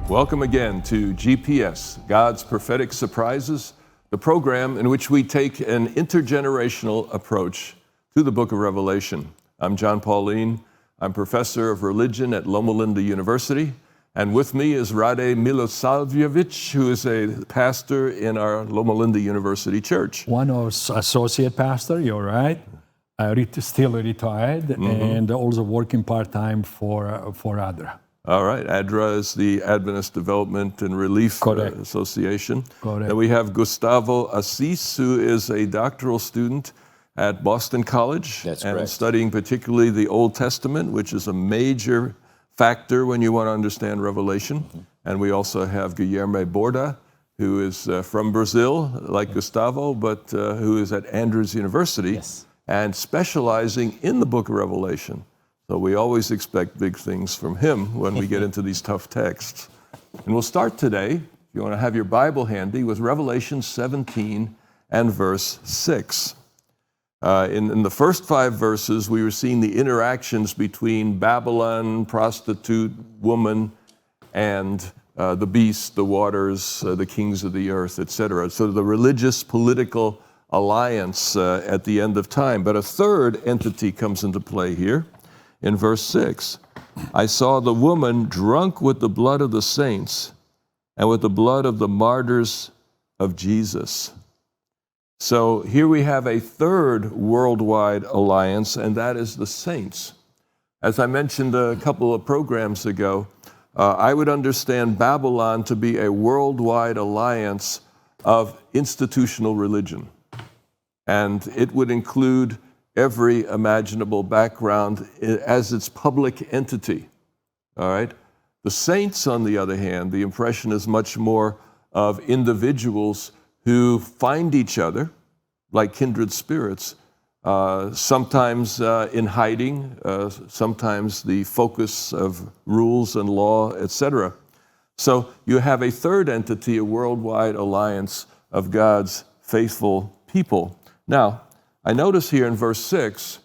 Welcome again to GPS, God's Prophetic Surprises, the program in which we take an intergenerational approach to the book of Revelation. I'm Jon Paulien. I'm professor of religion at Loma Linda University. And with me is Rade Milosavljevic, who is a pastor in our Loma Linda University church. One of associate pastor, you're right. Still retired, and also working part-time for other. All right, ADRA is the Adventist Development and Relief Association. Correct. And we have Gustavo Assis, who is a doctoral student at Boston College. That's and correct. Studying particularly the Old Testament, which is a major factor when you want to understand Revelation. And we also have Guilherme Borda, who is from Brazil, like Gustavo, but who is at Andrews University and specializing in the book of Revelation. So we always expect big things from him when we get into these tough texts. And we'll start today, if you want to have your Bible handy, with Revelation 17 and verse 6. In the first 5 verses, we were seeing the interactions between Babylon, prostitute, woman, and the beast, the waters, the kings of the earth, etc. So the religious, political alliance at the end of time. But a third entity comes into play here. In verse 6, I saw the woman drunk with the blood of the saints and with the blood of the martyrs of Jesus. So here we have a third worldwide alliance, and that is the saints. As I mentioned a couple of programs ago, I would understand Babylon to be a worldwide alliance of institutional religion. And it would include every imaginable background as its public entity, all right? The saints, on the other hand, the impression is much more of individuals who find each other like kindred spirits, sometimes in hiding, sometimes the focus of rules and law, etc. So you have a third entity, a worldwide alliance of God's faithful people. Now, I notice here in verse 6,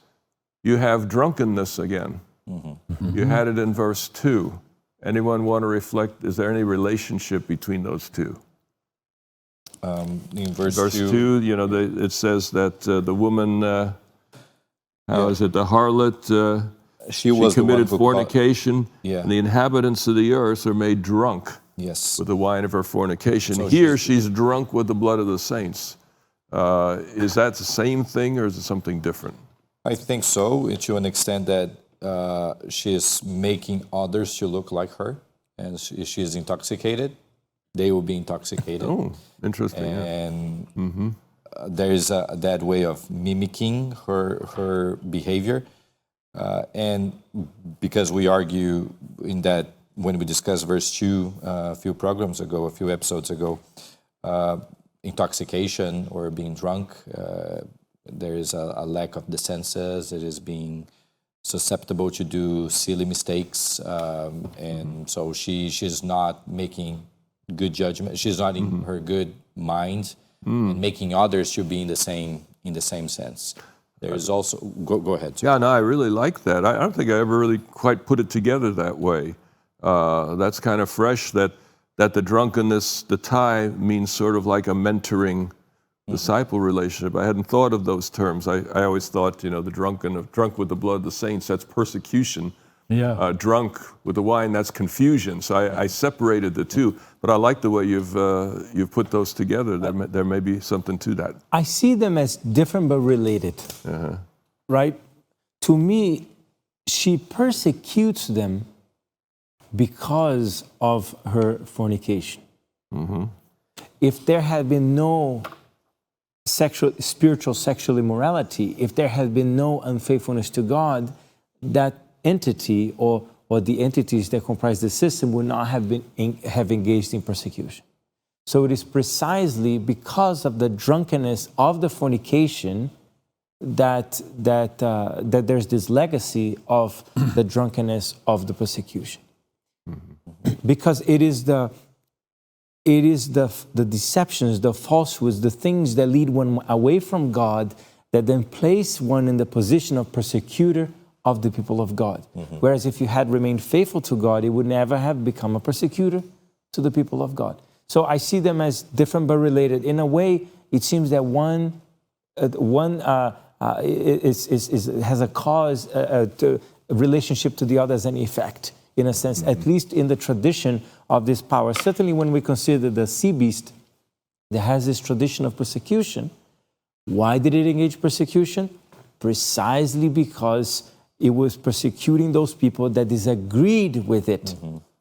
you have drunkenness again. You had it in verse 2. Anyone want to reflect, is there any relationship between those two? In verse 2, you know, it says that the woman, the harlot, she committed fornication, and the inhabitants of the earth are made drunk with the wine of her fornication. So here she's drunk with the blood of the saints. Is that the same thing, or is it something different? I think so, to an extent that she is making others to look like her, and she is intoxicated. They will be intoxicated. Oh, interesting. And there is that way of mimicking her behavior. And because we argue in that, when we discussed verse 2 a few episodes ago, intoxication or being drunk, there is a lack of the senses. It is being susceptible to do silly mistakes, and so she's not making good judgment. She's not in her good mind, and making others to be in the same sense. There is also go ahead. Yeah, no, I really like that. I don't think I ever really quite put it together that way. That's kind of fresh. That the drunkenness, the tie, means sort of like a mentoring disciple relationship. I hadn't thought of those terms. I always thought, the drunk with the blood of the saints, that's persecution. Yeah. Drunk with the wine, that's confusion. So I separated the two. But I like the way you've put those together. There may be something to that. I see them as different but related. Right? To me, she persecutes them because of her fornication. If there had been no spiritual sexual immorality, if there had been no unfaithfulness to God, that entity or the entities that comprise the system would not have engaged in persecution. So it is precisely because of the drunkenness of the fornication that there's this legacy of the drunkenness of the persecution. Because it is the deceptions, the falsehoods, the things that lead one away from God that then place one in the position of persecutor of the people of God. Whereas if you had remained faithful to God, it would never have become a persecutor to the people of God. So I see them as different but related. In a way, it seems that one has a cause, a relationship to the other as an effect, in a sense, at least in the tradition of this power. Certainly when we consider the sea beast that has this tradition of persecution, why did it engage persecution? Precisely because it was persecuting those people that disagreed with it.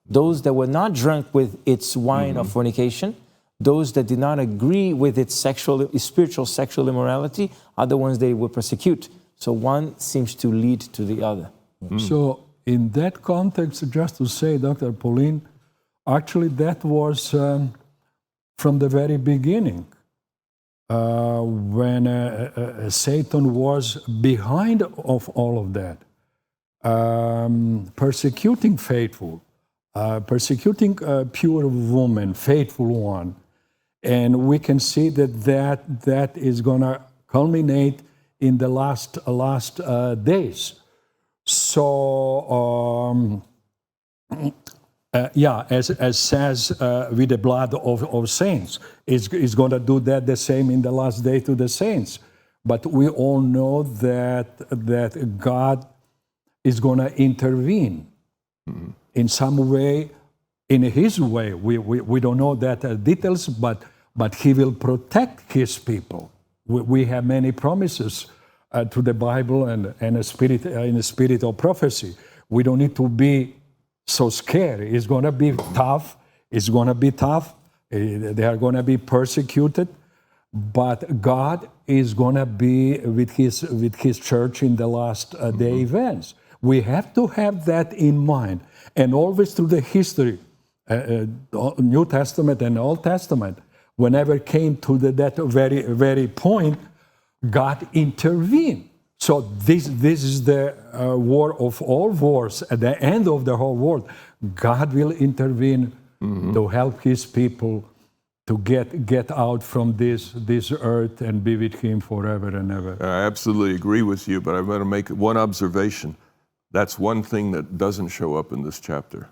Those that were not drunk with its wine of fornication, those that did not agree with its spiritual sexual immorality, are the ones they will persecute. So one seems to lead to the other. So in that context, just to say, Dr. Paulien, actually that was from the very beginning, when Satan was behind of all of that, persecuting faithful, persecuting a pure woman, faithful one. And we can see that is going to culminate in the last days. So, as says with the blood of saints, it's going to do that the same in the last day to the saints. But we all know that God is going to intervene in some way, in His way. We don't know that details, but He will protect His people. We have many promises to the Bible and in the spirit of prophecy. We don't need to be so scared. It's going to be tough. It's going to be tough. They are going to be persecuted. But God is going to be with His church in the last day events. We have to have that in mind. And always through the history, New Testament and Old Testament, whenever it came to that very point, God intervened. So this is the war of all wars. At the end of the whole world, God will intervene to help His people to get out from this earth and be with Him forever and ever. I absolutely agree with you, but I'm going to make one observation. That's one thing that doesn't show up in this chapter.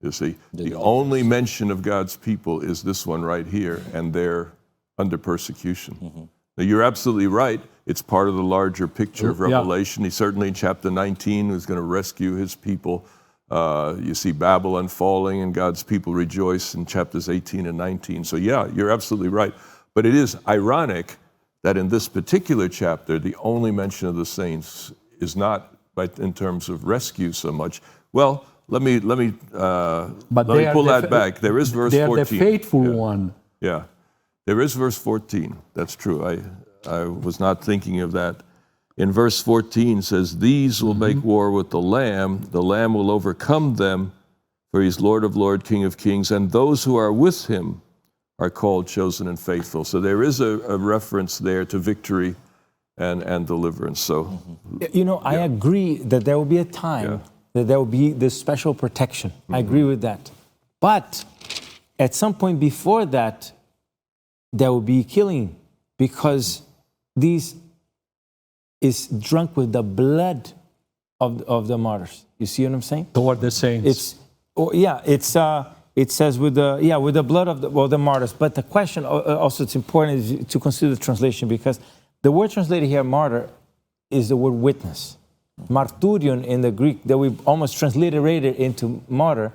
You see, the only mention of God's people is this one right here, and they're under persecution. Now, you're absolutely right. It's part of the larger picture of Revelation. He certainly in chapter 19 was going to rescue His people. You see Babylon falling and God's people rejoice in chapters 18 and 19. So yeah, you're absolutely right. But it is ironic that in this particular chapter, the only mention of the saints is not in terms of rescue so much. Well, let me pull that back. There is verse 14. They are the faithful one. Yeah. There is verse 14. That's true. I was not thinking of that. In verse 14 says, "These will make war with the Lamb. The Lamb will overcome them, for He's Lord of Lords, King of Kings, and those who are with Him are called, chosen, and faithful." So there is a reference there to victory and deliverance. So, I agree that there will be a time that there will be this special protection. I agree with that. But at some point before that, there will be killing, because these is drunk with the blood of the martyrs. You see what I'm saying? Toward the saints. It says with the blood of the martyrs. But the question also, it's important to consider the translation, because the word translated here, martyr, is the word witness. Marturion in the Greek, that we almost transliterated into martyr,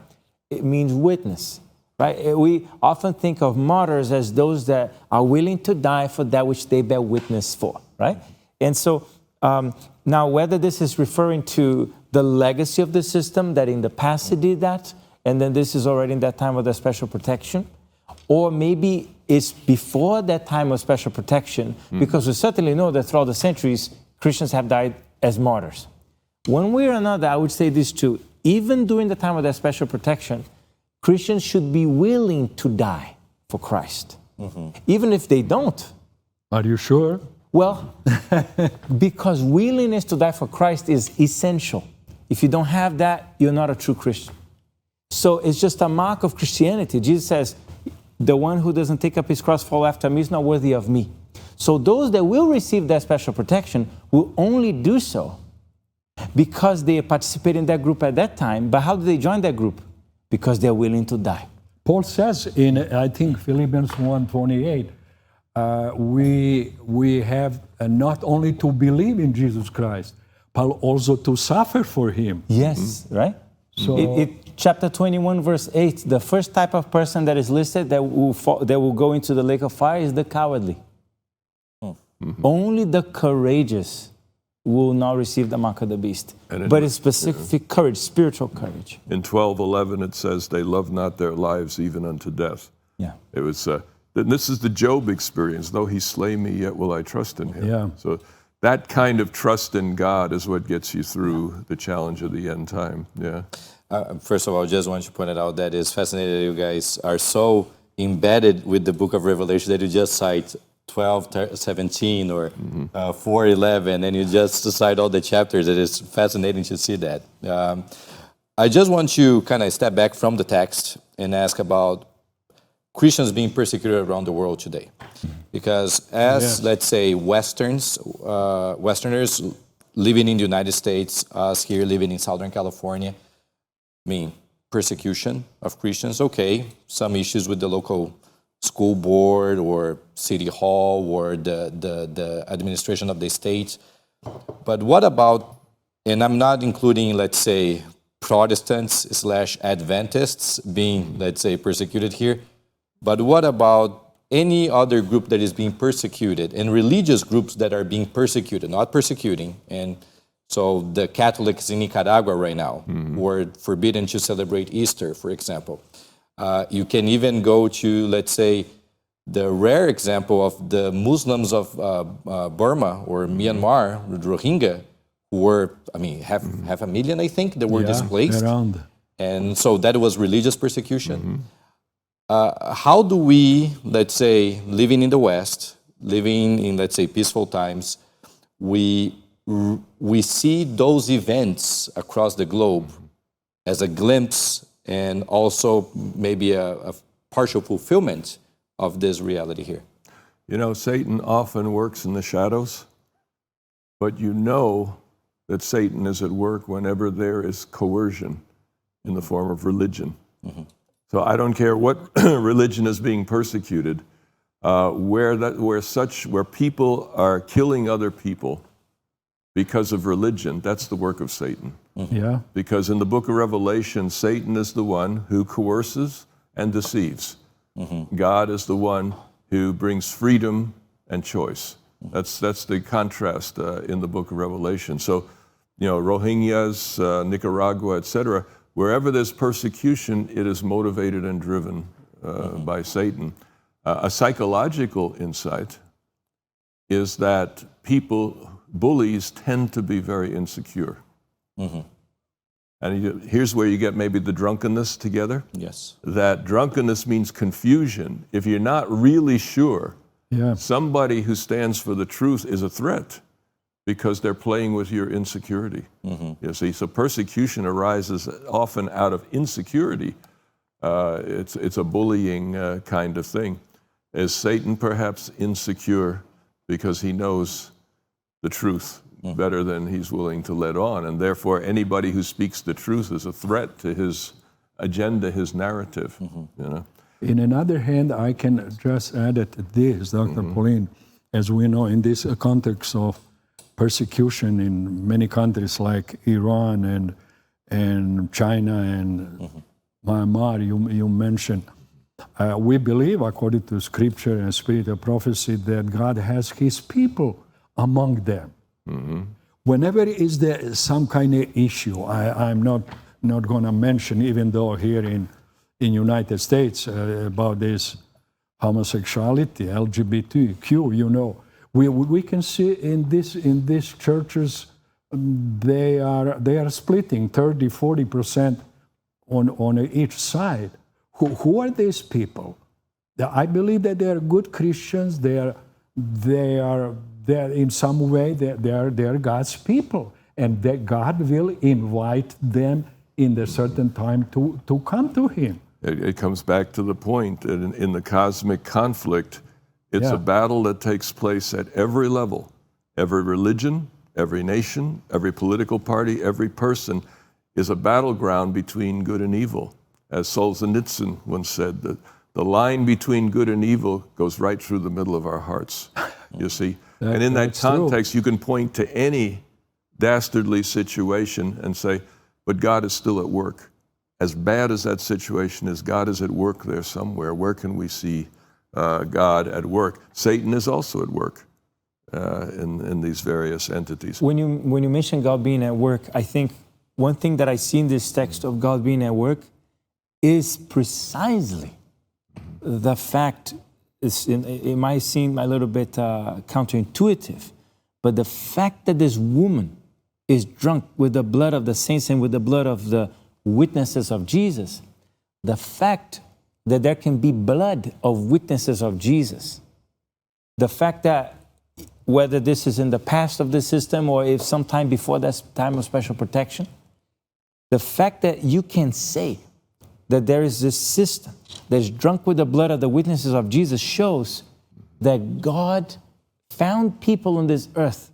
it means witness. Right? We often think of martyrs as those that are willing to die for that which they bear witness for, right? And so now, whether this is referring to the legacy of the system, that in the past it did that, and then this is already in that time of the special protection, or maybe it's before that time of special protection, because we certainly know that throughout the centuries, Christians have died as martyrs. One way or another, I would say this too: even during the time of that special protection, Christians should be willing to die for Christ. Even if they don't. Are you sure? Well, because willingness to die for Christ is essential. If you don't have that, you're not a true Christian. So it's just a mark of Christianity. Jesus says, the one who doesn't take up his cross, follow after me, is not worthy of me. So those that will receive that special protection will only do so because they participate in that group at that time. But how do they join that group? Because they're willing to die. Paul says in, I think, Philippians 1:28, we have not only to believe in Jesus Christ, but also to suffer for him. Yes, right? So, Chapter 21, verse 8, the first type of person that is listed that will go into the lake of fire is the cowardly. Only the courageous will not receive the mark of the beast. But it's specific courage, spiritual courage. In 12:11, it says, they love not their lives even unto death. Yeah. It was, this is the Job experience. Though he slay me, yet will I trust in him. Yeah. So that kind of trust in God is what gets you through the challenge of the end time. Yeah. First of all, I just want to point it out that it's fascinating that you guys are so embedded with the book of Revelation that you just cite 12:17 or 4:11, and you just cite all the chapters. It is fascinating to see that. I just want to kind of step back from the text and ask about Christians being persecuted around the world today. Because as, let's say, Westerners living in the United States, us here living in Southern California, I mean, persecution of Christians, okay, some issues with the local school board or city hall or the administration of the state. But what about, and I'm not including, let's say, Protestants/Adventists being, let's say, persecuted here, but what about any other group that is being persecuted and religious groups that are being persecuted, not persecuting, and so the Catholics in Nicaragua right now were forbidden to celebrate Easter, for example. You can even go to, let's say, the rare example of the Muslims of Burma or Myanmar, the Rohingya, who were, I mean, half a million, I think, that were displaced. Around. And so that was religious persecution. How do we, let's say, living in the West, living in, let's say, peaceful times, we see those events across the globe as a glimpse and also maybe a partial fulfillment of this reality here? You know, Satan often works in the shadows, but you know that Satan is at work whenever there is coercion in the form of religion. So I don't care what religion is being persecuted, where people are killing other people because of religion, that's the work of Satan. Yeah. Because in the book of Revelation, Satan is the one who coerces and deceives. God is the one who brings freedom and choice. That's the contrast in the book of Revelation. So, you know, Rohingyas, Nicaragua, etc., wherever there's persecution, it is motivated and driven by Satan. A psychological insight is that bullies tend to be very insecure. And here's where you get maybe the drunkenness together. Yes. That drunkenness means confusion. If you're not really sure, somebody who stands for the truth is a threat because they're playing with your insecurity. You see, so persecution arises often out of insecurity. It's a bullying kind of thing. Is Satan perhaps insecure because he knows the truth better than he's willing to let on, and therefore anybody who speaks the truth is a threat to his agenda, his narrative. You know. In another hand, I can just add it this, Dr. Paulien, as we know, in this context of persecution in many countries like Iran and China and Myanmar, you mentioned, we believe, according to Scripture and Spirit of prophecy, that God has His people among them. Whenever is there some kind of issue, I'm not going to mention, even though here in United States about this homosexuality, LGBTQ, you know, we can see in these churches they are splitting 30-40% on each side. Who are these people? I believe that they are good Christians. They are in some way they are God's people, and that God will invite them in a certain time to come to Him. It comes back to the point that in the cosmic conflict, it's a battle that takes place at every level. Every religion, every nation, every political party, every person is a battleground between good and evil. as Solzhenitsyn once said, that the line between good and evil goes right through the middle of our hearts, you see. And in that context, you can point to any dastardly situation and say, but God is still at work. As bad as that situation is, God is at work there somewhere. Where can we see God at work? Satan is also at work in these various entities. When you mention God being at work, I think one thing that I see in this text of God being at work is precisely the fact, it might seem a little bit counterintuitive, but the fact that this woman is drunk with the blood of the saints and with the blood of the witnesses of Jesus, the fact that there can be blood of witnesses of Jesus, the fact that whether this is in the past of the system or if sometime before that time of special protection, the fact that you can say that there is this system that's drunk with the blood of the witnesses of Jesus shows that God found people on this earth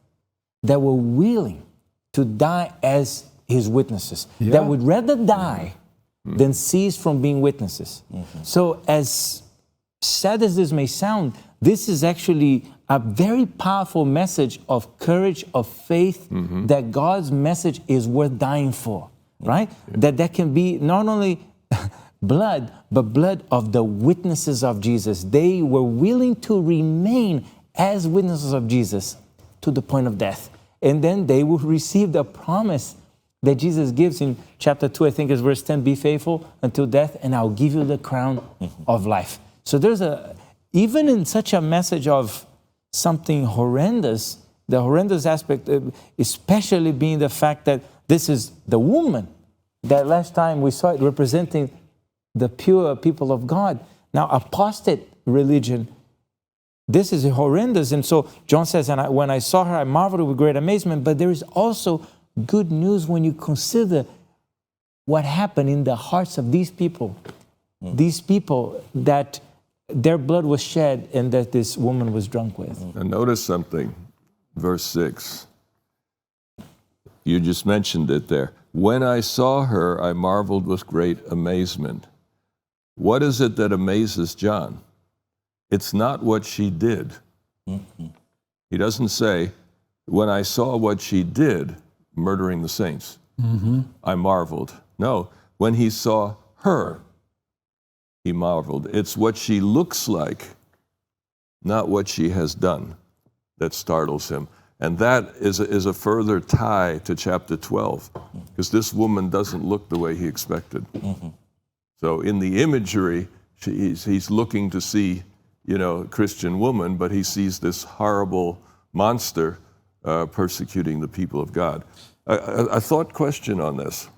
that were willing to die as his witnesses, that would rather die than cease from being witnesses. So as sad as this may sound, this is actually a very powerful message of courage, of faith, that God's message is worth dying for, right? That can be not only blood, but blood of the witnesses of Jesus. They were willing to remain as witnesses of Jesus to the point of death. And then they will receive the promise that Jesus gives in chapter 2, I think is verse 10, be faithful until death, and I'll give you the crown of life. So there's even in such a message of something horrendous, the horrendous aspect, especially being the fact that this is the woman that last time we saw it representing the pure people of God. Now, apostate religion, this is horrendous. And so John says, and when I saw her, I marveled with great amazement. But there is also good news when you consider what happened in the hearts of these people that their blood was shed and that this woman was drunk with. And notice something, verse 6. You just mentioned it there. When I saw her, I marveled with great amazement. What is it that amazes John? It's not what she did. He doesn't say, when I saw what she did, murdering the saints, I marveled. No, when he saw her, he marveled. It's what she looks like, not what she has done, that startles him. And that is a further tie to chapter 12, because this woman doesn't look the way he expected. So in the imagery, he's looking to see, a Christian woman, but he sees this horrible monster persecuting the people of God. A thought question on this.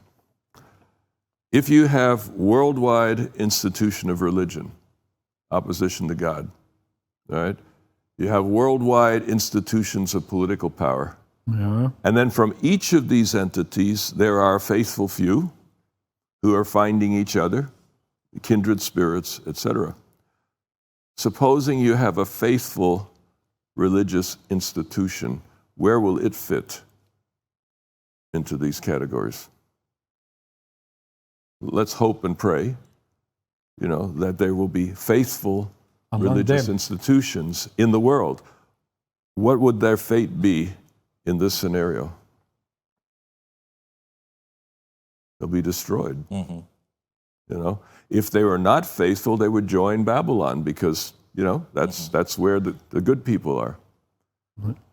If you have worldwide institution of religion, opposition to God, all right? You have worldwide institutions of political power. And then from each of these entities, there are faithful few who are finding each other, kindred spirits, etc. Supposing you have a faithful religious institution, where will it fit into these categories? Let's hope and pray, that there will be faithful religious institutions in the world. What would their fate be in this scenario? They'll be destroyed. If they were not faithful, they would join Babylon because, that's where the good people are.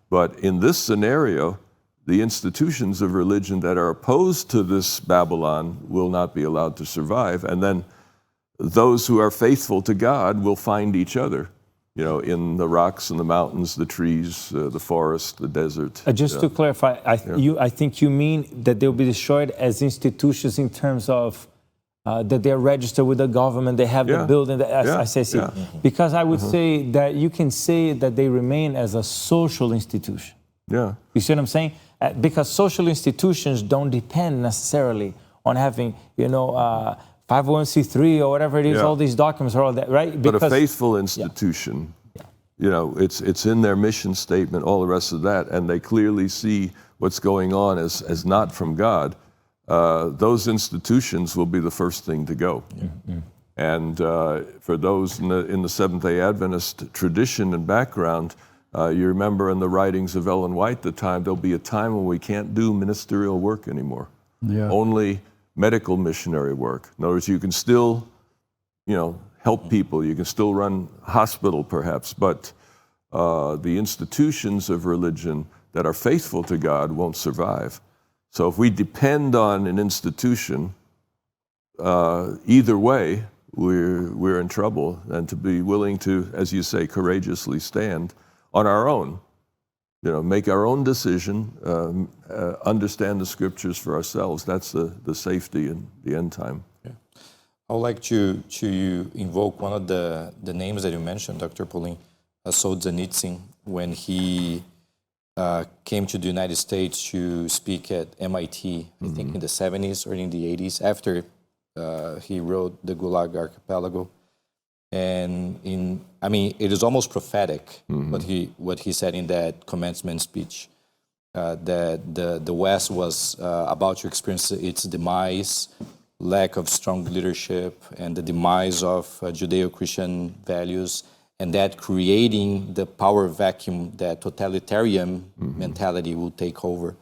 But in this scenario, the institutions of religion that are opposed to this Babylon will not be allowed to survive. And then those who are faithful to God will find each other, in the rocks and the mountains, the trees, the forest, the desert. Just to clarify, I think you mean that they'll be destroyed as institutions in terms of that they're registered with the government, they have the building, the SSC. Because I would say that you can say that they remain as a social institution. You see what I'm saying? Because social institutions don't depend necessarily on having, 501c3 or whatever it is, all these documents are all that, right? But a faithful institution, it's in their mission statement, all the rest of that, and they clearly see what's going on as not from God. those institutions will be the first thing to go. And for those in the Seventh-day Adventist tradition and background, you remember in the writings of Ellen White, there'll be a time when we can't do ministerial work anymore. Only medical missionary work. In other words, you can still, help people. You can still run hospital, perhaps, but the institutions of religion that are faithful to God won't survive. So if we depend on an institution, either way, we're in trouble. And to be willing to, as you say, courageously stand on our own, make our own decision, understand the scriptures for ourselves. That's the safety in the end time. Yeah. I would like to invoke one of the names that you mentioned, Dr. Paulien, Solzhenitsyn, when he came to the United States to speak at MIT, I think in the 70s or in the 80s, after he wrote the Gulag Archipelago. And it is almost prophetic what he said in that commencement speech, that the West was about to experience its demise, lack of strong leadership, and the demise of Judeo-Christian values, and that creating the power vacuum that totalitarian mentality will take over.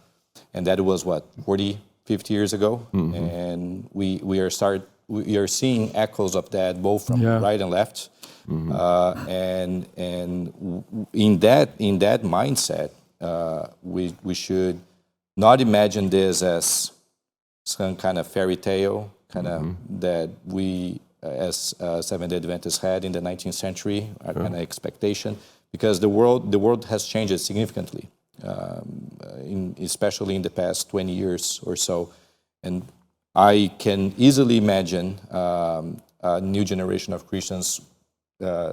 And that was 40, 50 years ago, and we are seeing echoes of that both from right and left, and in that mindset, we should not imagine this as some kind of fairy tale, that we as Seventh-day Adventists had in the 19th century, our kind of expectation, because the world has changed significantly, especially in the past 20 years or so, and I can easily imagine a new generation of Christians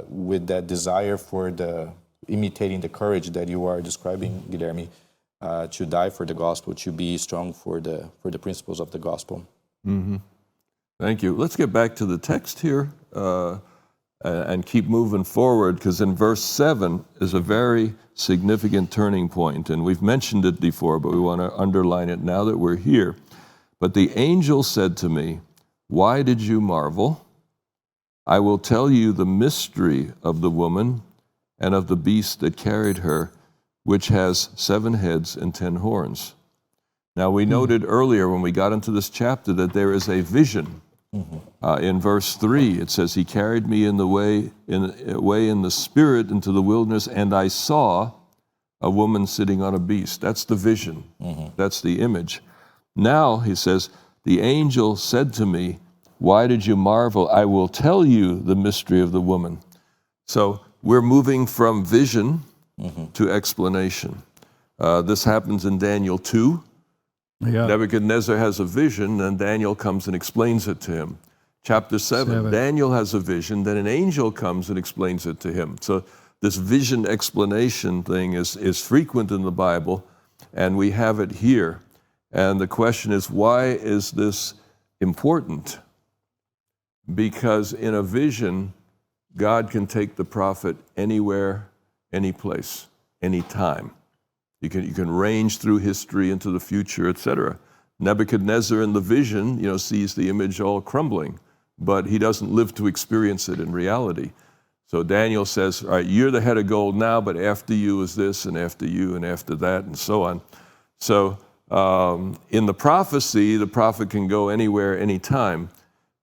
with that desire for imitating the courage that you are describing, Guilherme, to die for the gospel, to be strong for the principles of the gospel. Thank you. Let's get back to the text here and keep moving forward, because in verse 7 is a very significant turning point, and we've mentioned it before, but we want to underline it now that we're here. But the angel said to me, "Why did you marvel? I will tell you the mystery of the woman and of the beast that carried her, which has 7 heads and 10 horns." Now, we noted earlier when we got into this chapter that there is a vision. In verse 3, it says, "He carried me in the way in the spirit into the wilderness, and I saw a woman sitting on a beast." That's the vision. That's the image. Now, he says, "The angel said to me, 'Why did you marvel? I will tell you the mystery of the woman.'" So we're moving from vision to explanation. This happens in Daniel 2. Nebuchadnezzar has a vision, and Daniel comes and explains it to him. Chapter 7, Daniel has a vision, then an angel comes and explains it to him. So this vision explanation thing is frequent in the Bible, and we have it here. And the question is, why is this important? Because in a vision, God can take the prophet anywhere, any place, any time. You can range through history into the future, etc. Nebuchadnezzar in the vision, sees the image all crumbling, but he doesn't live to experience it in reality. So Daniel says, "All right, you're the head of gold now, but after you is this, and after you, and after that, and so on." So in the prophecy, the prophet can go anywhere, anytime,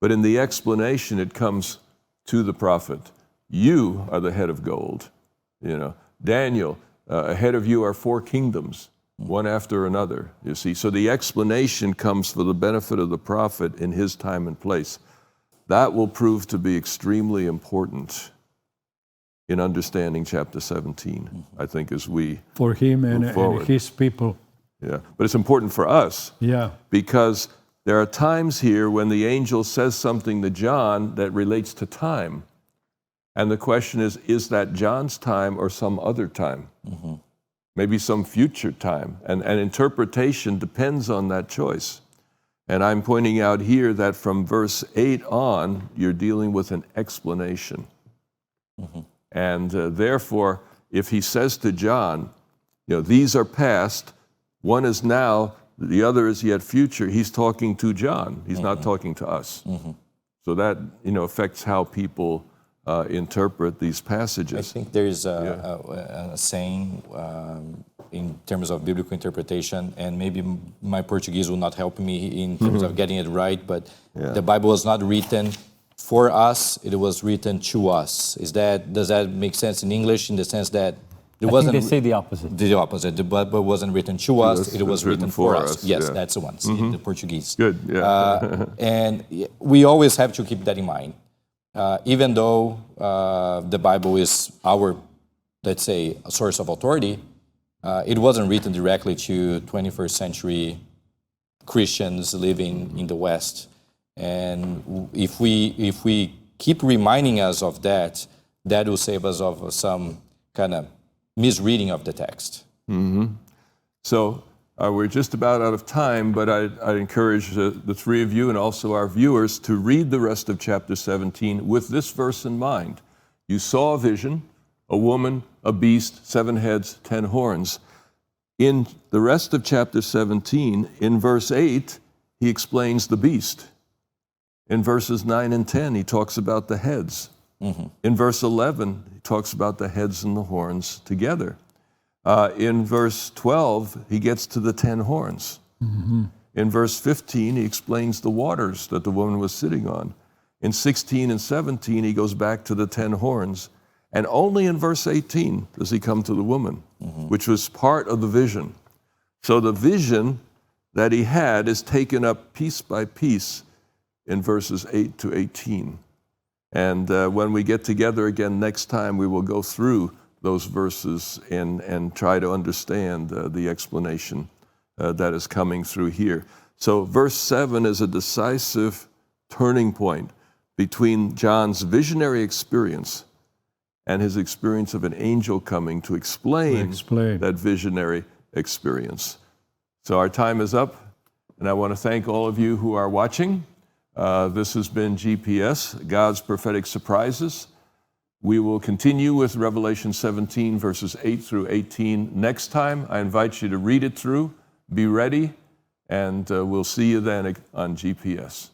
but in the explanation, it comes to the prophet. You are the head of gold. Daniel, ahead of you are 4 kingdoms, one after another, you see. So the explanation comes for the benefit of the prophet in his time and place. That will prove to be extremely important in understanding chapter 17, I think, as we for him and his people. Yeah, but it's important for us. Yeah. Because there are times here when the angel says something to John that relates to time. And the question is that John's time or some other time? Maybe some future time. And interpretation depends on that choice. And I'm pointing out here that from verse 8 on, you're dealing with an explanation. And therefore, if he says to John, these are past, one is now, the other is yet future. He's talking to John. He's not talking to us. So that, affects how people interpret these passages. I think there's a saying in terms of biblical interpretation, and maybe my Portuguese will not help me in terms of getting it right, but the Bible was not written for us, it was written to us. Does that make sense in English, in the sense that I think they say the opposite. The opposite. The Bible wasn't written to us, it was written for us. Yes, that's the one, the Portuguese. Good, yeah. And we always have to keep that in mind. Even though the Bible is our, let's say, a source of authority, it wasn't written directly to 21st century Christians living in the West. And if we keep reminding us of that, that will save us of some kind of misreading of the text. So we're just about out of time, but I encourage the three of you and also our viewers to read the rest of chapter 17 with this verse in mind. You saw a vision, a woman, a beast, 7 heads, 10 horns. In the rest of chapter 17, in verse 8, he explains the beast. In verses 9 and 10, he talks about the heads. In verse 11, he talks about the heads and the horns together. In verse 12, he gets to the 10 horns. In verse 15, he explains the waters that the woman was sitting on. In 16 and 17, he goes back to the 10 horns. And only in verse 18 does he come to the woman, which was part of the vision. So the vision that he had is taken up piece by piece in verses 8 to 18. And when we get together again next time, we will go through those verses and try to understand the explanation that is coming through here. So verse 7 is a decisive turning point between John's visionary experience and his experience of an angel coming to explain that visionary experience. So our time is up, and I want to thank all of you who are watching. This has been GPS, God's Prophetic Surprises. We will continue with Revelation 17, verses 8 through 18 next time. I invite you to read it through, be ready, and we'll see you then on GPS.